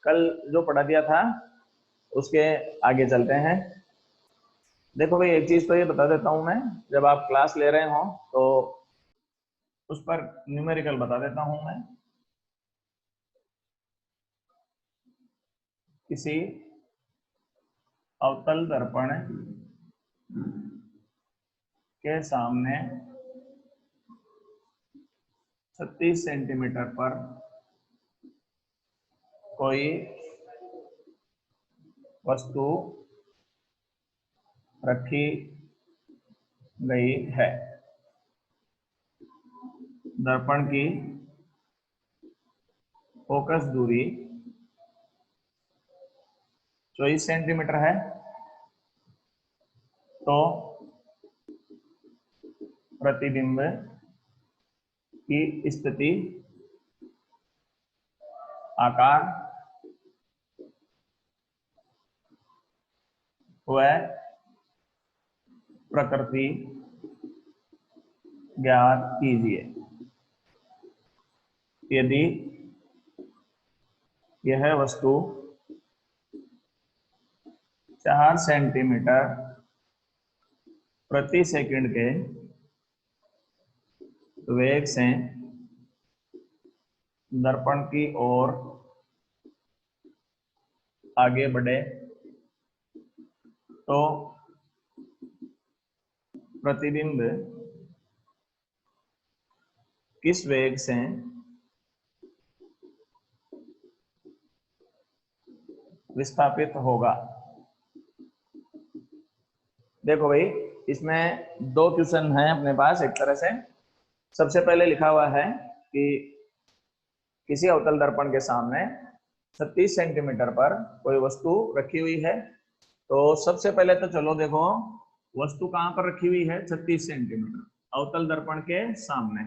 कल जो पढ़ा दिया था उसके आगे चलते हैं। देखो भाई, एक चीज तो ये बता देता हूं मैं, जब आप क्लास ले रहे हो तो उस पर न्यूमेरिकल बता देता हूं मैं। किसी अवतल दर्पण के सामने 36 सेंटीमीटर पर कोई वस्तु रखी गई है। दर्पण की फोकस दूरी 24 सेंटीमीटर है, तो प्रतिबिंब की स्थिति, आकार व प्रकृति ज्ञात कीजिए। यदि यह वस्तु 4 सेंटीमीटर प्रति सेकंड के वेग से दर्पण की ओर आगे बढ़े तो प्रतिबिंब किस वेग से विस्थापित होगा। देखो भाई, इसमें दो क्वेश्चन हैं अपने पास एक तरह से। सबसे पहले लिखा हुआ है कि किसी अवतल दर्पण के सामने 36 सेंटीमीटर पर कोई वस्तु रखी हुई है। तो सबसे पहले तो चलो देखो, वस्तु कहां पर रखी हुई है, 36 सेंटीमीटर अवतल दर्पण के सामने।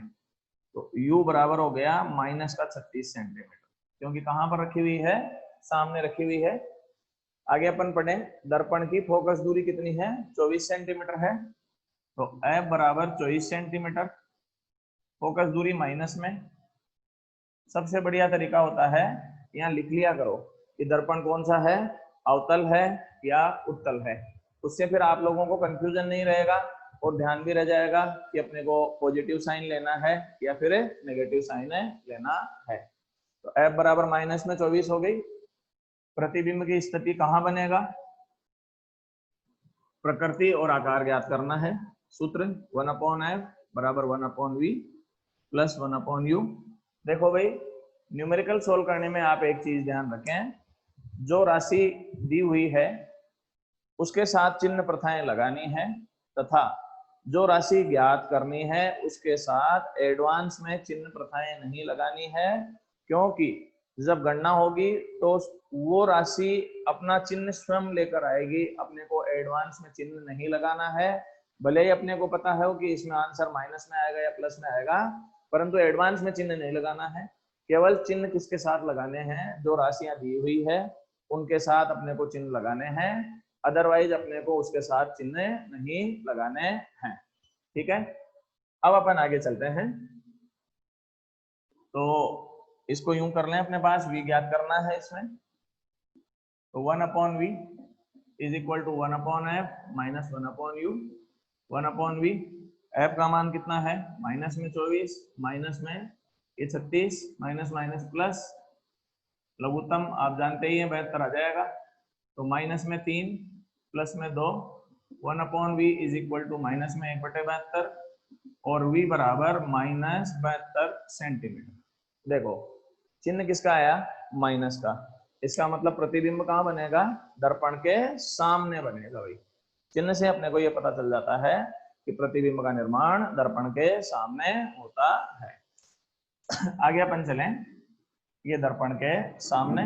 तो u बराबर हो गया माइनस का 36 सेंटीमीटर, क्योंकि कहां पर रखी हुई है, सामने रखी हुई है। आगे अपन पढ़े, दर्पण की फोकस दूरी कितनी है, 24 सेंटीमीटर है, तो f बराबर 24 सेंटीमीटर, फोकस दूरी माइनस में। सबसे बढ़िया तरीका होता है, यहाँ लिख लिया करो कि दर्पण कौन सा है, अवतल है या उत्तल है। उससे फिर आप लोगों को कंफ्यूजन नहीं रहेगा और ध्यान भी रह जाएगा कि अपने को पॉजिटिव साइन लेना है या फिर नेगेटिव साइन लेना है। तो f बराबर माइनस में 24 हो गई। प्रतिबिंब की स्थिति कहां बनेगा, प्रकृति और आकार ज्ञात करना है। सूत्र 1/f बराबर 1/v प्लस 1/u। देखो भाई, न्यूमेरिकल सोल्व करने में आप एक चीज ध्यान रखें, जो राशि दी हुई है उसके साथ चिन्ह प्रथाएं लगानी है, तथा जो राशि ज्ञात करनी है उसके साथ एडवांस में चिन्ह प्रथाएं नहीं लगानी है, क्योंकि जब गणना होगी तो वो राशि अपना चिन्ह स्वयं लेकर आएगी। अपने को एडवांस में चिन्ह नहीं लगाना है। भले ही अपने को पता है कि इसमें आंसर माइनस में आएगा या प्लस में आएगा, परंतु एडवांस में चिन्ह नहीं लगाना है। केवल चिन्ह किसके साथ लगाने हैं, जो राशियां दी हुई है उनके साथ अपने को चिन्ह लगाने हैं, अदरवाइज अपने को उसके साथ चिन्ह नहीं लगाने हैं। ठीक है, अब अपन आगे चलते हैं। तो इसको यूं कर लें, अपने पास v ज्ञात करना है इसमें, तो 1/v is equal to 1/f minus 1/u। 1/v, f का मान कितना है, माइनस में 24, माइनस में ये 36, माइनस माइनस प्लस, लघुत्तम आप जानते ही हैं 72 आ जाएगा, तो माइनस में 3 प्लस में 2, 1/v is equal to minus में 1/72 और v बराबर माइनस 72 सेंटीमीटर। देखो, चिन्ह किसका आया, माइनस का। इसका मतलब प्रतिबिंब कहां बनेगा, दर्पण के सामने बनेगा भाई। चिन्ह से अपने को यह पता चल जाता है कि प्रतिबिंब का निर्माण दर्पण के सामने होता है। आगे अपन चलें, ये दर्पण के सामने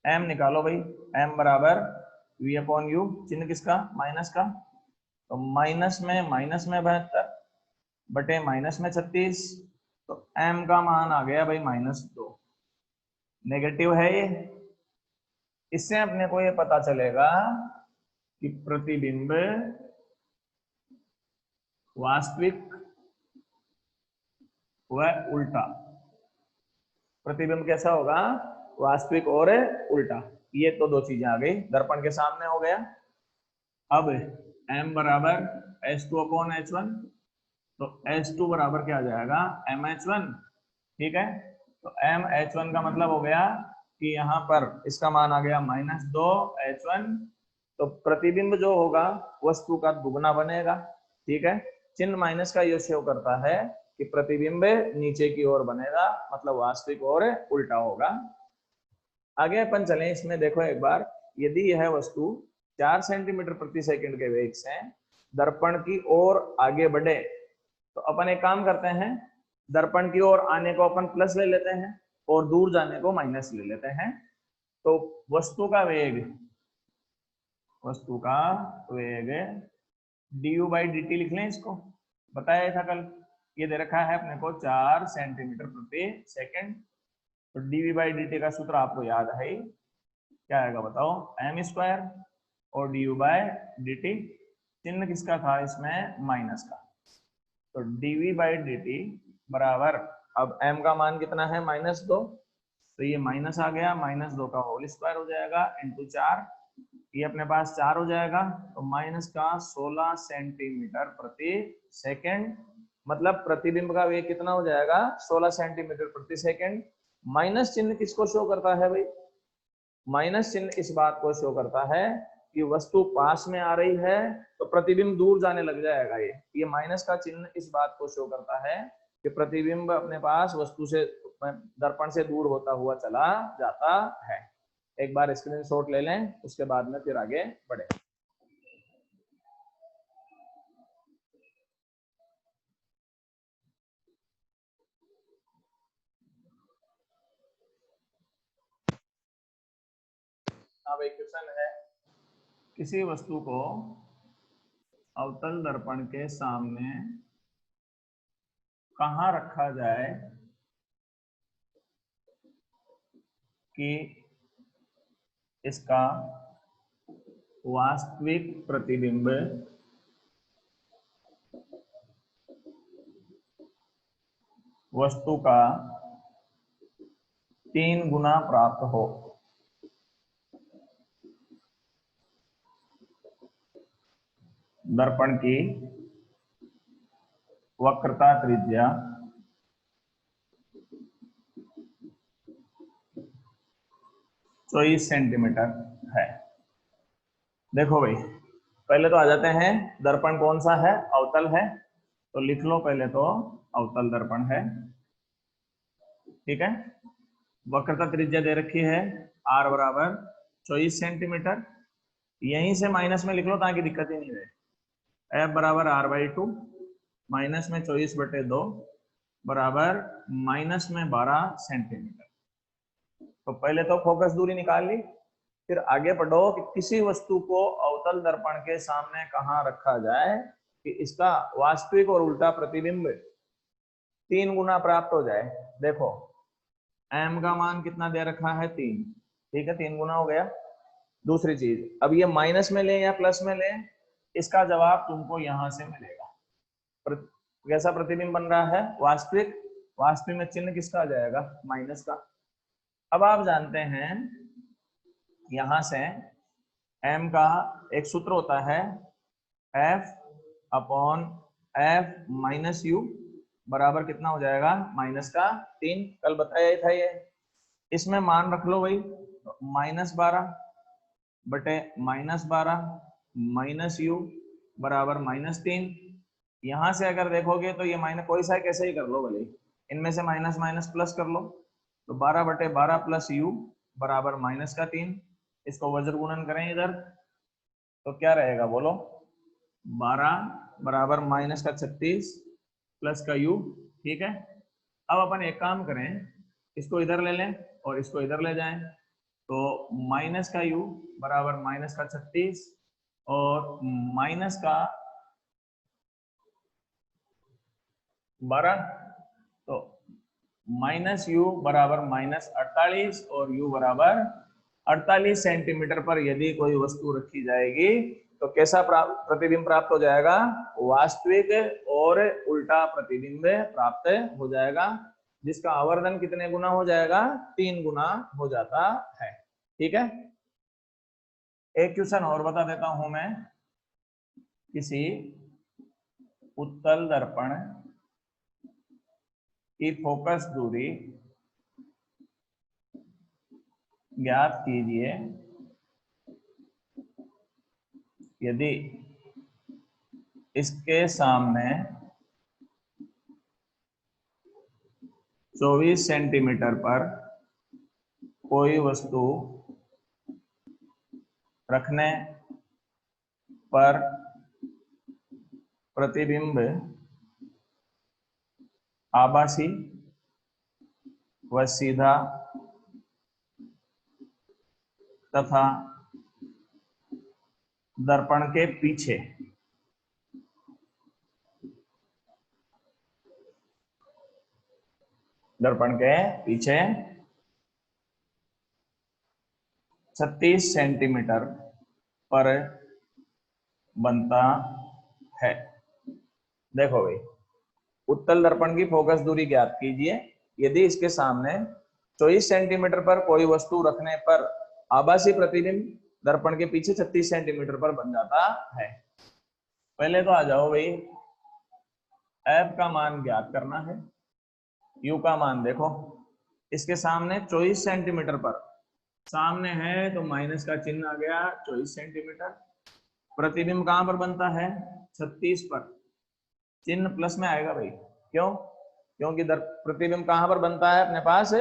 m निकालो भाई, m बराबर v/u, चिन्ह किसका, माइनस का, तो माइनस में 72 बटे माइनस में 36, तो m का मान आ गया भाई -2। नेगेटिव है ये, इससे अपने को ये पता चलेगा कि प्रतिबिंब वास्तविक व उल्टा प्रतिबिंब कैसा होगा, वास्तविक और उल्टा। ये तो दो चीजें आ गई, दर्पण के सामने हो गया। अब m बराबर h2 अपॉन h1, तो h2 बराबर क्या आ जाएगा, mh1। ठीक है, तो mh1 का मतलब हो गया कि यहाँ पर इसका मान आ गया -2h1। तो प्रतिबिंब जो होगा वस्तु का दुगना बनेगा। ठीक है, चिन्ह माइनस का ये शो करता है कि प्रतिबिंब नीचे की ओर बनेगा, मतलब वास्तविक और उल्टा होगा। आगे अपन चलें, इसमें देखो एक बार, यदि यह वस्तु 4 सेंटीमीटर प्रति सेकंड के वेग से दर्पण की ओर आगे बढ़े, तो अपन एक काम करते हैं, दर्पण की ओर आने को अपन प्लस ले लेते हैं और दूर जाने को माइनस ले लेते हैं। तो वस्तु का वेग du/dt लिख लें, इसको बताया था कल। ये दे रखा है अपने को 4 सेंटीमीटर प्रति सेकंड। तो dv/dt का सूत्र आपको याद है ही, क्या आएगा बताओ, m² और du/dt, चिन्ह किसका था इसमें, माइनस का। तो dv/dt बराबर, अब m का मान कितना है, -2, तो ये माइनस आ गया, -2 का होल स्क्वायर हो जाएगा इंटू 4, ये अपने पास 4 हो जाएगा, तो माइनस का 16 सेंटीमीटर प्रति सेकंड, मतलब प्रतिबिंब का वेग कितना हो जाएगा, 16 सेंटीमीटर प्रति सेकंड। माइनस चिन्ह किसको शो करता है भाई, माइनस चिन्ह इस बात को शो करता है कि वस्तु पास में आ रही है तो प्रतिबिंब दूर जाने लग जाएगा। ये माइनस का चिन्ह इस बात को शो करता है कि प्रतिबिंब अपने पास वस्तु से, दर्पण से दूर होता हुआ चला जाता है। एक बार स्क्रीनशॉट ले लें, उसके बाद में फिर आगे बढ़े। अब एक क्वेश्चन है, किसी वस्तु को अवतल दर्पण के सामने कहाँ रखा जाए कि इसका वास्तविक प्रतिबिंब वस्तु का 3 गुना प्राप्त हो। दर्पण की वक्रता त्रिज्या 24 सेंटीमीटर है। देखो भाई, पहले तो आ जाते हैं, दर्पण कौन सा है, अवतल है, तो लिख लो पहले तो अवतल दर्पण है। ठीक है, वक्रता त्रिज्या दे रखी है r बराबर 24 सेंटीमीटर, यहीं से माइनस में लिख लो ताकि दिक्कत ही नहीं रहे। f बराबर r/2 माइनस में 24/2 बराबर माइनस में 12 सेंटीमीटर। तो पहले तो फोकस दूरी निकाल ली, फिर आगे पढ़ो कि किसी वस्तु को अवतल दर्पण के सामने कहाँ रखा जाए कि इसका वास्तविक और उल्टा प्रतिबिंब 3 गुना प्राप्त हो जाए। देखो m का मान कितना दे रखा है, 3। ठीक है, 3 गुना हो गया। दूसरी चीज, अब ये माइनस में ले या प्लस में ले, इसका जवाब तुमको यहां से मिलेगा। कैसा प्रतिबिंब बन रहा है, वास्तविक। वास्तविक में चिन्ह किसका आ जाएगा, माइनस का। अब आप जानते हैं यहां से m का एक सूत्र होता है, f/f - u बराबर कितना हो जाएगा, -3। कल बताया था ये। इसमें मान रख लो भाई, -12 बटे -12 - u बराबर -3। यहां से अगर देखोगे तो ये माइनस कोई सा कैसे ही कर लो भले, इनमें से माइनस माइनस प्लस कर लो, तो 12/12 प्लस u बराबर -3। इसको वज्र गुणन करें इधर, तो क्या रहेगा बोलो, 12 बराबर -36 प्लस का u। ठीक है, अब अपन एक काम करें, इसको इधर ले लें और इसको इधर ले जाएं, तो माइनस का u बराबर -36 और माइनस का 12, तो -u बराबर -48 और u बराबर 48 सेंटीमीटर पर यदि कोई वस्तु रखी जाएगी तो कैसा प्रतिबिंब प्राप्त हो जाएगा, वास्तविक और उल्टा प्रतिबिंब प्राप्त हो जाएगा। जिसका आवर्धन कितने गुना हो जाएगा, 3 गुना हो जाता है। ठीक है, एक क्वेश्चन और बता देता हूं मैं। किसी उत्तल दर्पण की फोकस दूरी ज्ञात कीजिए यदि इसके सामने 24 सेंटीमीटर पर कोई वस्तु रखने पर प्रतिबिंब आभासी व सीधा तथा दर्पण के पीछे दर्पण के पीछे 36 सेंटीमीटर पर बनता है। देखो भाई, उत्तल दर्पण की फोकस दूरी ज्ञात कीजिए यदि इसके सामने 24 सेंटीमीटर पर कोई वस्तु रखने पर आभासी प्रतिबिंब दर्पण के पीछे 36 सेंटीमीटर पर बन जाता है। पहले तो आ जाओ भाई, एफ का मान ज्ञात करना है। यू का मान देखो, इसके सामने 24 सेंटीमीटर पर, सामने है तो माइनस का चिन्ह आ गया 24 सेंटीमीटर। प्रतिबिंब कहां पर बनता है, 36 पर, चिन्ह प्लस में आएगा भाई। क्यों, क्योंकि प्रतिबिंब कहां पर बनता है अपने पास,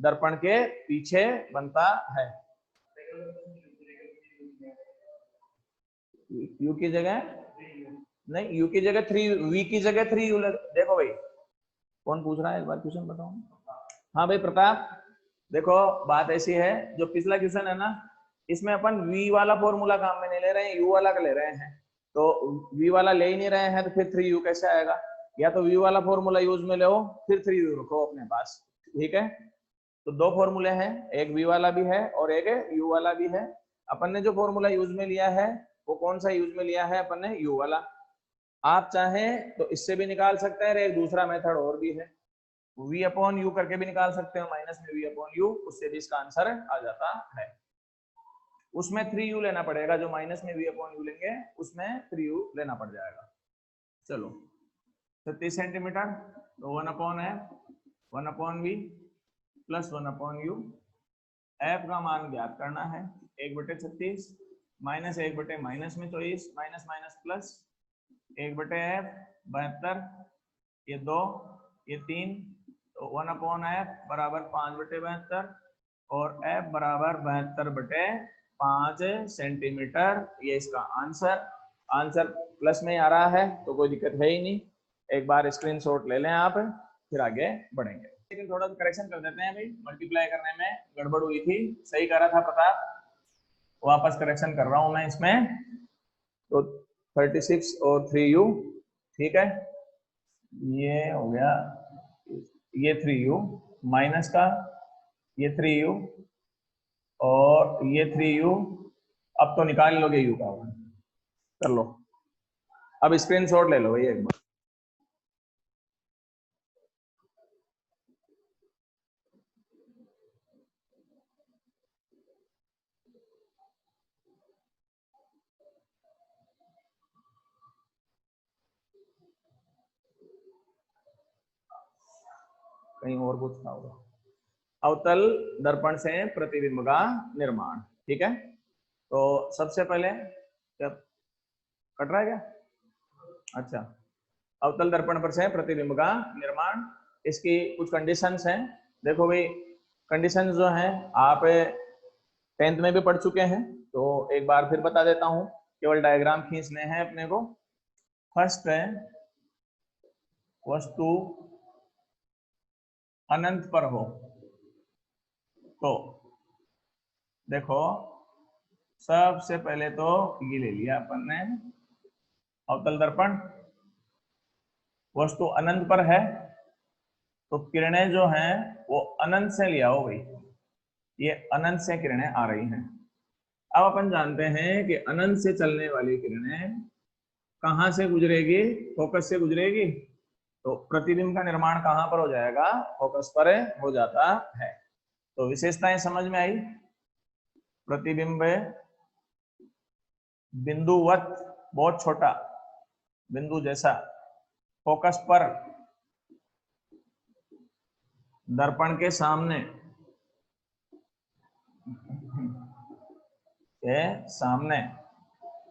दर्पण के पीछे बनता है। यू की जगह नहीं, यू की जगह 3, वी की जगह 3 यू। देखो भाई, कौन पूछ रहा है, एक बार क्वेश्चन बताओ। हाँ भाई प्रताप, देखो बात ऐसी है, जो पिछला क्वेश्चन है ना, इसमें अपन v वाला फॉर्मूला काम में नहीं ले रहे हैं, u वाला का ले रहे हैं। तो v वाला ले ही नहीं रहे हैं तो फिर 3u कैसे आएगा। या तो v वाला फॉर्मूला यूज में लो, फिर 3u रखो अपने पास। ठीक है, तो दो फॉर्मूले हैं, एक v वाला भी है और एक u वाला भी है। अपन ने जो फॉर्मूला यूज में लिया है वो कौन सा यूज में लिया है, अपन ने u वाला। आप चाहें तो इससे भी निकाल सकते हैं, एक दूसरा मेथड और भी है, v अपॉन यू करके भी निकाल सकते हो, माइनस में v अपॉन यू, उससे भी इसका आंसर आ जाता है। उसमें 3u लेना पड़ेगा, जो माइनस में v अपॉन यू लेंगे उसमें 3u लेना पड़ जाएगा। चलो 36 सेंटीमीटर, तो 1 upon F 1 upon V plus 1 upon U. F का मान ज्ञात करना है, 1/36 माइनस 1 माइनस में 24, माइनस माइनस प्लस 1/f 72, ये 2 ये 3, तो 1 अपॉन एफ बराबर 5/72 और एफ बराबर 72/5 सेंटीमीटर। ये इसका आंसर प्लस में आ रहा है तो कोई दिक्कत है ही नहीं। एक बार स्क्रीनशॉट ले लें आप, फिर आगे बढ़ेंगे। लेकिन थोड़ा सा करेक्शन कर देते हैं भाई, मल्टीप्लाई करने में गड़बड़ हुई थी, सही करा था प्रताप, वापस करेक्शन कर रहा हूं मैं इसमें। तो 36 और 3u, ठीक है, ये हो गया, ये 3u माइनस का ये 3u और ये 3u। अब तो निकाल लोगे u का, कर लो। अब स्क्रीनशॉट ले लो भाई एक बार। कहीं और कुछ था होगा। अवतल दर्पण से प्रतिबिंब का निर्माण, ठीक है। तो सबसे पहले क्या कट रहा है क्या, अच्छा, अवतल दर्पण पर से प्रतिबिंब का निर्माण, इसकी कुछ कंडीशंस हैं। देखो भाई, कंडीशंस जो हैं आप 10th में भी पढ़ चुके हैं, तो एक बार फिर बता देता हूं, केवल डायग्राम खींचने हैं अपने को। फर्स्ट है, वस्तु अनंत पर हो, तो देखो सबसे पहले तो ये ले लिया अपन ने अवतल दर्पण, वस्तु अनंत पर है तो किरणें जो हैं वो अनंत से लिया हो भाई, ये अनंत से किरणें आ रही हैं। अब अपन जानते हैं कि अनंत से चलने वाली किरणें कहां से गुजरेगी, फोकस से गुजरेगी, तो प्रतिबिंब का निर्माण कहां पर हो जाएगा? फोकस पर हो जाता है। तो विशेषताएं समझ में आई। प्रतिबिंब बिंदुवत, बहुत छोटा बिंदु जैसा, फोकस पर, दर्पण के सामने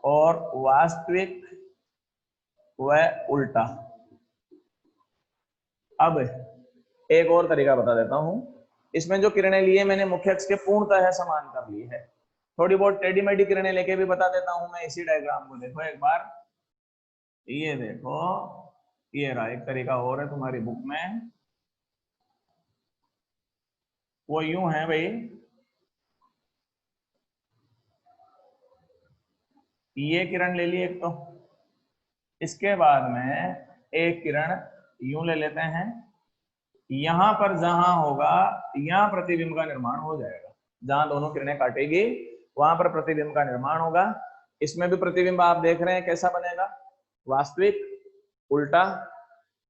और वास्तविक व उल्टा। अब एक और तरीका बता देता हूं। इसमें जो किरणें लिए मैंने मुख्य अक्ष के पूर्णतः समान कर ली है। थोड़ी बहुत टेढ़ी मेढ़ी किरणें लेके भी बता देता हूं मैं इसी डायग्राम को। देखो एक बार, ये देखो, ये रहा एक तरीका और है तुम्हारी बुक में। वो यूं है भाई, ये किरण ले ली एक तो, इसके बाद में एक किरण यूं ले लेते हैं। यहां पर जहां होगा, यहां प्रतिबिंब का निर्माण हो जाएगा। जहां दोनों किरणें काटेगी वहां पर प्रतिबिंब का निर्माण होगा। इसमें भी प्रतिबिंब आप देख रहे हैं कैसा बनेगा, वास्तविक, उल्टा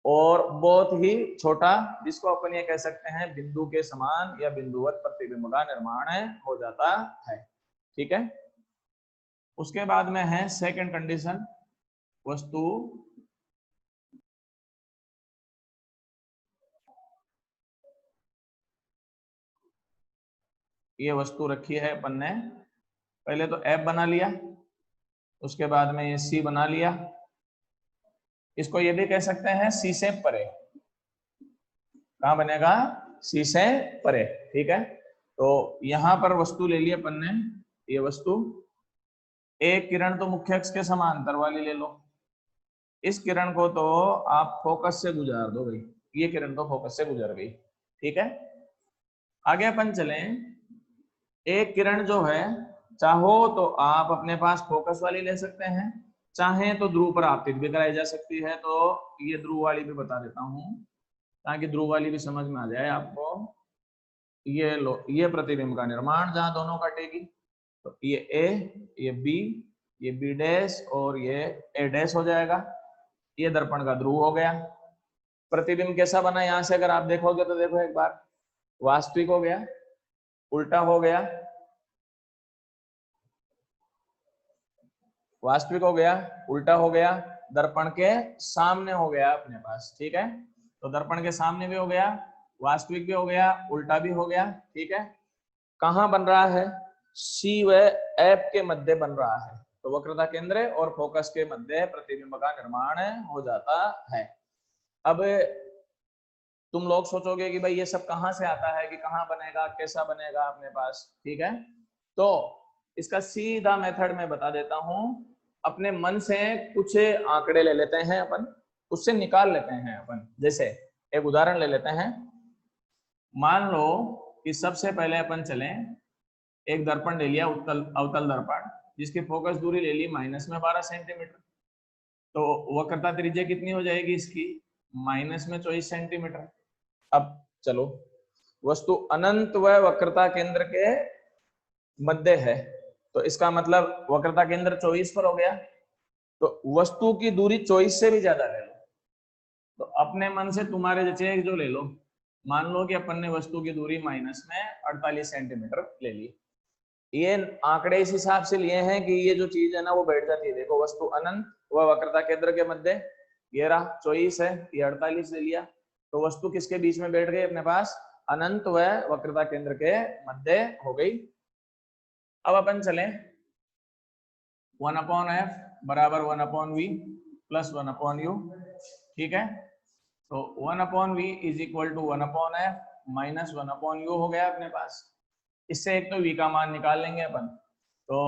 और बहुत ही छोटा, जिसको अपन ये कह सकते हैं बिंदु के समान या बिंदुवत प्रतिबिंब का निर्माण हो जाता है। ठीक है। उसके बाद में है सेकंड कंडीशन, वस्तु ये वस्तु रखी है अपन ने, पहले तो F बना लिया, उसके बाद में ये C बना लिया। इसको ये भी कह सकते हैं C से परे। कहां बनेगा? C से परे। ठीक है। तो यहां पर वस्तु ले ली अपन ने, ये वस्तु। एक किरण तो मुख्य अक्ष के समांतर वाली ले लो। इस किरण को तो आप फोकस से गुजार दो भाई, ये किरण तो फोकस से गुजर गई। ठीक है। आगे अपन चलें। एक किरण जो है, चाहो तो आप अपने पास फोकस वाली ले सकते हैं, चाहें तो ध्रुव पर आपतित भी कराई जा सकती है। तो ये ध्रुव वाली भी बता देता हूं ताकि ध्रुव वाली भी समझ में आ जाए आपको। ये लो, ये प्रतिबिंब का निर्माण जहां दोनों कटेगी, तो ये ए, ये बी, ये बी डैश और ये ए डैश हो जाएगा। ये दर्पण का ध्रुव हो गया। प्रतिबिंब कैसा बना यहां से अगर आप देखोगे तो देखो एक बार, वास्तविक हो गया, उल्टा हो गया, वास्तविक हो गया, उल्टा हो गया, दर्पण के सामने हो गया अपने पास। ठीक है। तो दर्पण के सामने भी हो गया, वास्तविक भी हो गया, उल्टा भी हो गया। ठीक है। कहां बन रहा है? सी व एफ के मध्य बन रहा है। तो वक्रता केंद्र और फोकस के मध्य प्रतिबिंब का निर्माण हो जाता है। अब तुम लोग सोचोगे कि भाई ये सब कहां से आता है, कि कहां बनेगा, कैसा बनेगा अपने पास। ठीक है। तो इसका सीधा मेथड मैं बता देता हूं। अपने मन से कुछ आंकड़े ले लेते हैं अपन, उससे निकाल लेते हैं अपन। जैसे एक उदाहरण ले लेते हैं। मान लो कि सबसे पहले अपन चलें, एक दर्पण ले लिया, अवतल दर्पण, जिसकी फोकस दूरी ले ली -12 सेंटीमीटर। तो वक्रता त्रिज्या कितनी हो जाएगी इसकी? -24 सेंटीमीटर। अब चलो, वस्तु अनंत व वक्रता केंद्र के मध्य है, तो इसका मतलब वक्रता केंद्र 24 पर हो गया। तो वस्तु की दूरी 24 से भी ज्यादा ले लो। तो अपने मन से तुम्हारे जैसे एक जो ले लो, मान लो कि अपन ने वस्तु की दूरी -48 सेंटीमीटर ले ली। ये आंकड़े इस हिसाब से लिए हैं कि ये जो चीज है ना वो बैठ जाती है। देखो, वस्तु अनंत व वक्रता केंद्र के मध्य, ये रहा 24 है, ये 48 ले लिया। तो वस्तु किसके बीच में बैठ गई अपने पास? अनंत व वक्रता केंद्र के मध्य हो गई। अब अपन चले 1/f बराबर 1/v प्लस 1/u। ठीक है। तो 1/v is equal to 1/f minus 1/u हो गया अपने पास। इससे एक तो v का मान निकाल लेंगे अपन। तो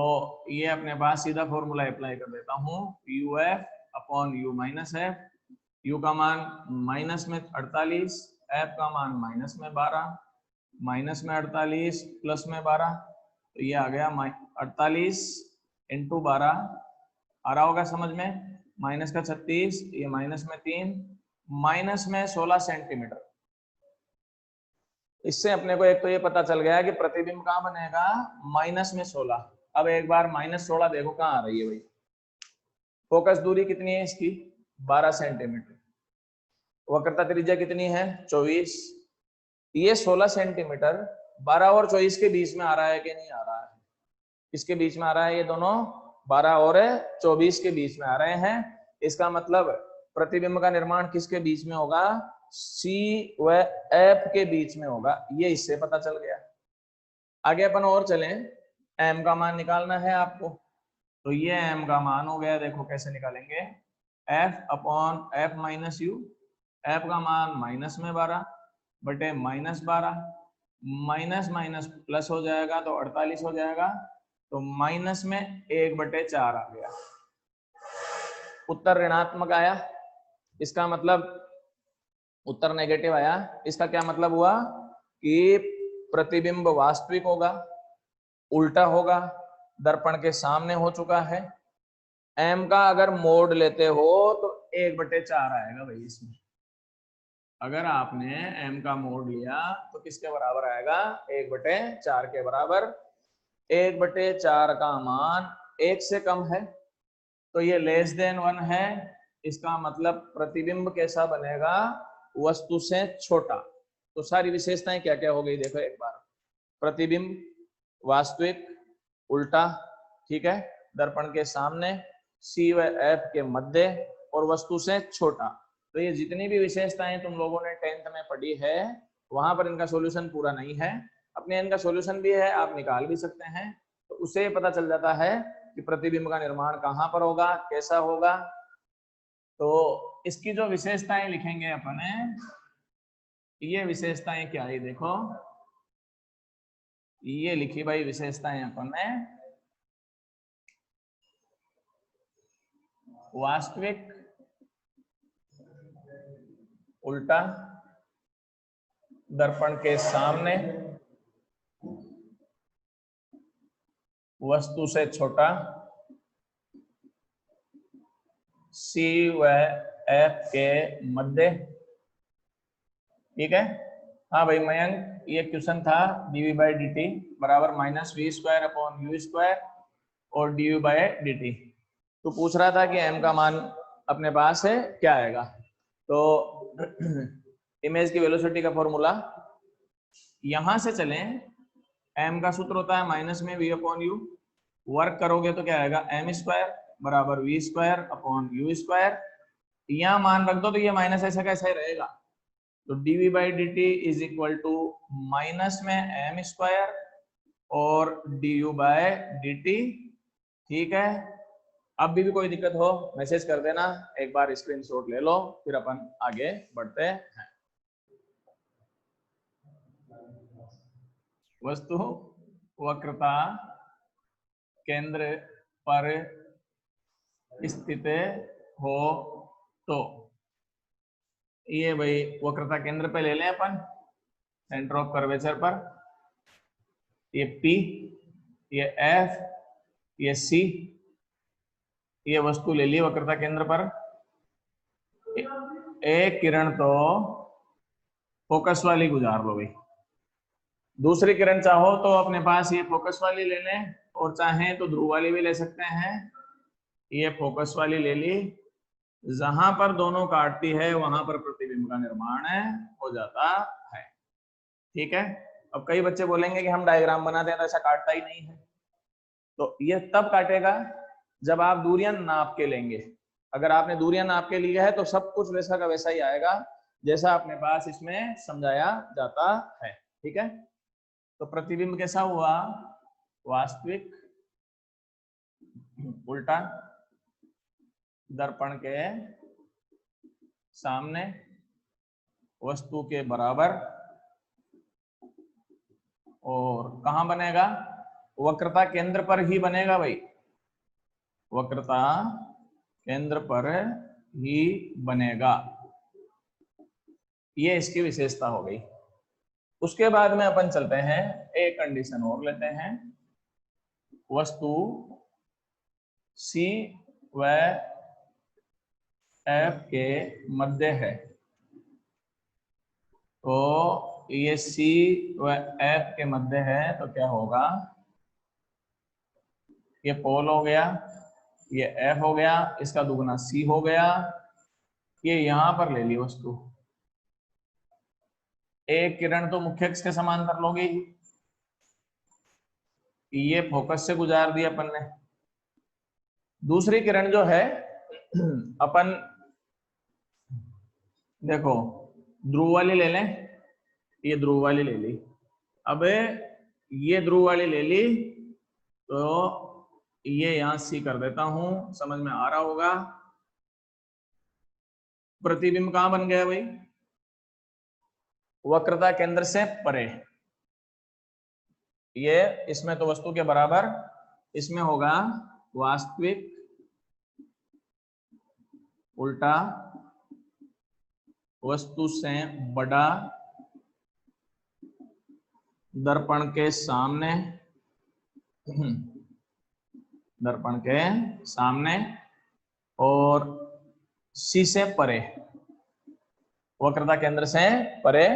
ये अपने पास सीधा फॉर्मूला अप्लाई कर देता हूँ, uf upon u minus F. u का मान माइनस में 48, f का मान माइनस में 12, माइनस में 48 प्लस में 12, तो ये आ गया 48 इंटू 12 आ रहा होगा समझ में, माइनस का 36, ये माइनस में 3, माइनस में 16 सेंटीमीटर। इससे अपने को एक तो ये पता चल गया कि प्रतिबिंब कहां बनेगा? -16। अब एक बार -16 देखो कहां आ रही है भाई। फोकस दूरी कितनी है इसकी? 12 सेंटीमीटर। वक्रता त्रिज्या कितनी है 24, ये 16 सेंटीमीटर 12 और 24 के बीच में आ रहा है कि नहीं आ रहा है? किसके बीच में आ रहा है? ये दोनों 12 और 24 के बीच में आ रहे हैं। इसका मतलब प्रतिबिंब का निर्माण किसके बीच में होगा? सी व एफ के बीच में होगा। ये इससे पता चल गया। आगे अपन और चलें, एम का मान निकालना है आपको, तो ये एम का मान हो गया। देखो कैसे निकालेंगे, F upon F minus you. F का मान माइनस में 12 बटे माइनस 12, माइनस माइनस प्लस हो जाएगा तो 48 हो जाएगा, तो माइनस में 1/4 आ गया। उत्तर ऋणात्मक आया, इसका मतलब उत्तर नेगेटिव आया। इसका क्या मतलब हुआ कि प्रतिबिंब वास्तविक होगा, उल्टा होगा, दर्पण के सामने हो चुका है। एम का अगर मोड लेते हो तो 1/4 आएगा भाई इसमें। अगर आपने एम का मोड लिया तो किसके बराबर आएगा? 1/4 के बराबर। 1/4 का मान 1 से कम है तो ये लेस देन 1 है। इसका मतलब प्रतिबिंब कैसा बनेगा? वस्तु से छोटा। तो सारी विशेषताएं क्या क्या हो गई देखो एक बार। प्रतिबिंब वास्तविक, उल्टा, ठीक है, दर्पण के सामने, सी व एफ के मध्य और वस्तु से छोटा। तो ये जितनी भी विशेषताएं तुम लोगों ने 10th में पढ़ी है वहां पर इनका सॉल्यूशन पूरा नहीं है। अपने इनका सॉल्यूशन भी है, आप निकाल भी सकते हैं। तो उससे पता चल जाता है कि प्रतिबिंब का निर्माण कहाँ पर होगा, कैसा होगा। तो इसकी जो विशेषताएं लिखेंगे अपन, ये विशेषताएं क्या है देखो, ये लिखी भाई विशेषताएं अपन ने। वास्तविक, उल्टा, दर्पण के सामने, वस्तु से छोटा, सी व एफ के मध्य। ठीक है। हाँ भाई मयंक, ये क्वेश्चन था dv/dt बराबर -v² अपॉन u² और du/dt। तो पूछ रहा था कि m का मान अपने पास है क्या आएगा। तो इमेज की वेलोसिटी का फॉर्मूला यहां से चलें, m का सूत्र होता है माइनस में v/u। वर्क करोगे तो क्या आएगा? m² बराबर v² अपॉन u²। यहाँ मान रख दो तो ये माइनस ऐसा कैसा ही रहेगा। तो dv/dt is equal to minus में m² और du/dt। ठीक है। अब भी कोई दिक्कत हो मैसेज कर देना, एक बार स्क्रीनशॉट ले लो, फिर अपन आगे बढ़ते हैं। वस्तु वक्रता केंद्र पर स्थित हो तो ये भाई वक्रता केंद्र पे ले लें अपन, सेंटर ऑफ कर्वेचर पर। ये P, ये F, ये C, ये वस्तु ले ली वक्रता केंद्र पर। एक किरण तो फोकस वाली गुजार लो भाई, दूसरी किरण चाहो तो अपने पास ये फोकस वाली ले लें और चाहें तो ध्रुव वाली भी ले सकते हैं। ये फोकस वाली ले ली, जहां पर दोनों काटती है वहां पर प्रतिबिंब का निर्माण हो जाता है। ठीक है। अब कई बच्चे बोलेंगे कि हम डायग्राम बनाते हैं तो ऐसा काटता ही नहीं है। तो ये तब काटेगा जब आप दूरियां नाप के लेंगे। अगर आपने दूरियां नाप के लिया है तो सब कुछ वैसा का वैसा ही आएगा जैसा अपने पास इसमें समझाया जाता है। ठीक है। तो प्रतिबिंब कैसा हुआ? वास्तविक, उल्टा, दर्पण के सामने, वस्तु के बराबर। और कहां बनेगा? वक्रता केंद्र पर ही बनेगा भाई, वक्रता केंद्र पर ही बनेगा। ये इसकी विशेषता हो गई। उसके बाद में अपन चलते हैं, एक कंडीशन और लेते हैं। वस्तु C व F के मध्य है, तो ये C व F के मध्य है तो क्या होगा? ये पोल हो गया, ये F हो गया, इसका दुगुना C हो गया। ये यहां पर ले ली वस्तु, एक किरण तो मुख्य अक्ष के समांतर लोगे ही, ये फोकस से गुजार दिया अपन ने। दूसरी किरण जो है अपन देखो ध्रुव वाली ले लें, ये ध्रुव वाली ले ली। अब ये ध्रुव वाली ले ली तो ये यहां सी कर देता हूं, समझ में आ रहा होगा। प्रतिबिंब कहां बन गया भाई? वक्रता केंद्र से परे। ये इसमें तो वस्तु के बराबर, इसमें होगा वास्तविक उल्टा वस्तु से बड़ा दर्पण के सामने, दर्पण के सामने और सी से परे, वक्रता केंद्र से परे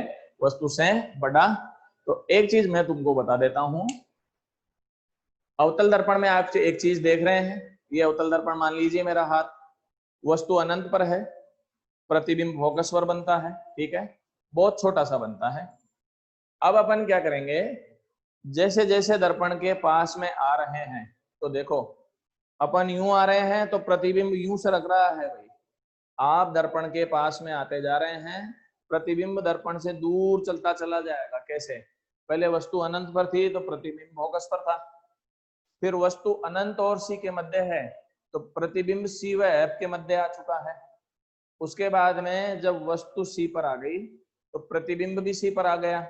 वस्तु से बड़ा। तो एक चीज मैं तुमको बता देता हूं, अवतल दर्पण में आप एक चीज देख रहे हैं, ये अवतल दर्पण मान लीजिए मेरा हाथ, वस्तु अनंत पर है, प्रतिबिंब फोकस पर बनता है, ठीक है, बहुत छोटा सा बनता है। अब अपन क्या करेंगे, जैसे जैसे दर्पण के पास में आ रहे हैं, तो देखो अपन यूं आ रहे हैं तो प्रतिबिंब यूं से रख रहा है भाई, आप दर्पण के पास में आते जा रहे हैं, प्रतिबिंब दर्पण से दूर चलता चला जाएगा। कैसे? पहले वस्तु अनंत पर थी तो प्रतिबिंब फोकस पर था, फिर वस्तु अनंत और सी के मध्य है तो प्रतिबिंब सी व एफ के मध्य आ चुका है। उसके बाद में जब वस्तु सी पर आ गई तो प्रतिबिंब भी सी पर आ गया।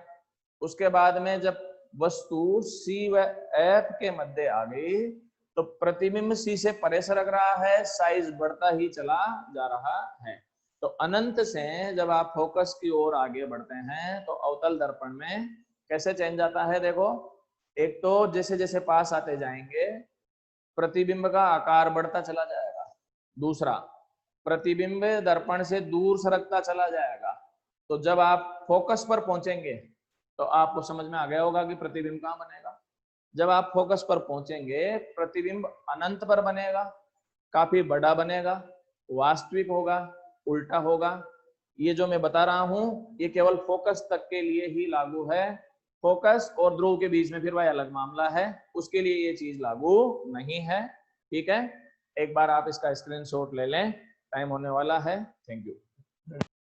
उसके बाद में जब वस्तु सी व एफ के मध्य आ गई तो प्रतिबिंब सी से परे सरक रहा है, साइज बढ़ता ही चला जा रहा है। तो अनंत से जब आप फोकस की ओर आगे बढ़ते हैं तो अवतल दर्पण में कैसे चेंज आता है, देखो एक तो जैसे जैसे पास आते जाएंगे प्रतिबिंब का आकार बढ़ता चला जाएगा, दूसरा प्रतिबिंब दर्पण से दूर सरकता चला जाएगा। तो जब आप फोकस पर पहुंचेंगे तो आपको समझ में आ गया होगा कि प्रतिबिंब कहां बनेगा। जब आप फोकस पर पहुंचेंगे प्रतिबिंब अनंत पर बनेगा, काफी बड़ा बनेगा, वास्तविक होगा, उल्टा होगा। ये जो मैं बता रहा हूं ये केवल फोकस तक के लिए ही लागू है, फोकस और ध्रुव के बीच में फिर वह अलग मामला है, उसके लिए ये चीज लागू नहीं है। ठीक है, एक बार आप इसका स्क्रीनशॉट ले लें, टाइम होने वाला है। Thank you.